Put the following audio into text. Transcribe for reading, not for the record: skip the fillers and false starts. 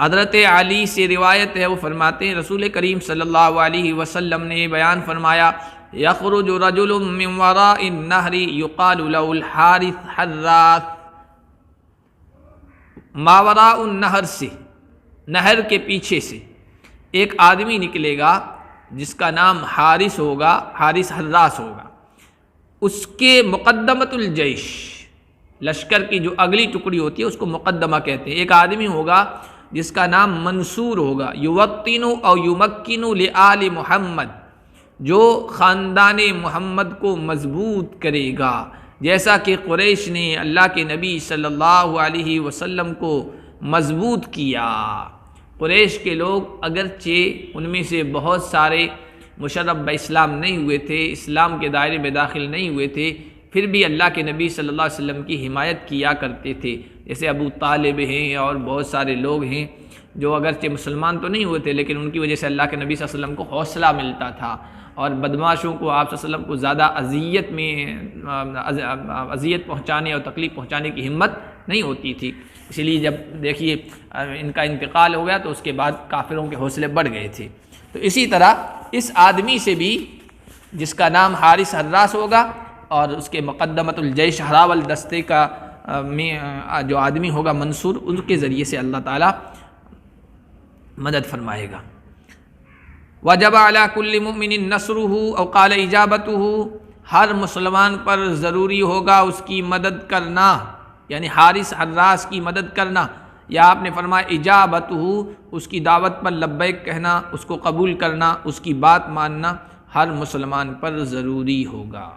حضرت علی سے روایت ہے، وہ فرماتے ہیں رسول کریم صلی اللہ علیہ وسلم نے بیان فرمایا، یخرج رجل من وراء النہر یقال له الحارث حراث، ماوراء النہر سے، نہر کے پیچھے سے ایک آدمی نکلے گا جس کا نام حارث ہوگا، حارث حراث ہوگا، اس کے مقدمۃ الجیش، لشکر کی جو اگلی ٹکڑی ہوتی ہے اس کو مقدمہ کہتے ہیں۔ ایک آدمی ہوگا جس کا نام منصور ہوگا، یوطن او یمکن لآل محمد، جو خاندان محمد کو مضبوط کرے گا، جیسا کہ قریش نے اللہ کے نبی صلی اللہ علیہ وسلم کو مضبوط کیا۔ قریش کے لوگ اگرچہ ان میں سے بہت سارے مشرف باسلام نہیں ہوئے تھے، اسلام کے دائرے میں داخل نہیں ہوئے تھے، پھر بھی اللہ کے نبی صلی اللہ علیہ وسلم کی حمایت کیا کرتے تھے، جیسے ابو طالب ہیں اور بہت سارے لوگ ہیں جو اگرچہ مسلمان تو نہیں ہوئے تھے لیکن ان کی وجہ سے اللہ کے نبی صلی اللہ علیہ وسلم کو حوصلہ ملتا تھا، اور بدماشوں کو آپ صلی اللہ علیہ وسلم کو زیادہ اذیت پہنچانے اور تکلیف پہنچانے کی ہمت نہیں ہوتی تھی۔ اسی لیے جب دیکھیے ان کا انتقال ہو گیا تو اس کے بعد کافروں کے حوصلے بڑھ گئے تھے۔ تو اسی طرح اس آدمی سے بھی جس کا نام حارث حراث ہوگا اور اس کے مقدمۃ الجیش ہراول دستے کا میں جو آدمی ہوگا منصور، ان کے ذریعے سے اللہ تعالیٰ مدد فرمائے گا۔ وجب علی کل مؤمن نصرہ او قال اجابتہ، ہر مسلمان پر ضروری ہوگا اس کی مدد کرنا، یعنی حارث حراث کی مدد کرنا، یا آپ نے فرمایا اجابتہ، اس کی دعوت پر لبیک کہنا، اس کو قبول کرنا، اس کی بات ماننا ہر مسلمان پر ضروری ہوگا۔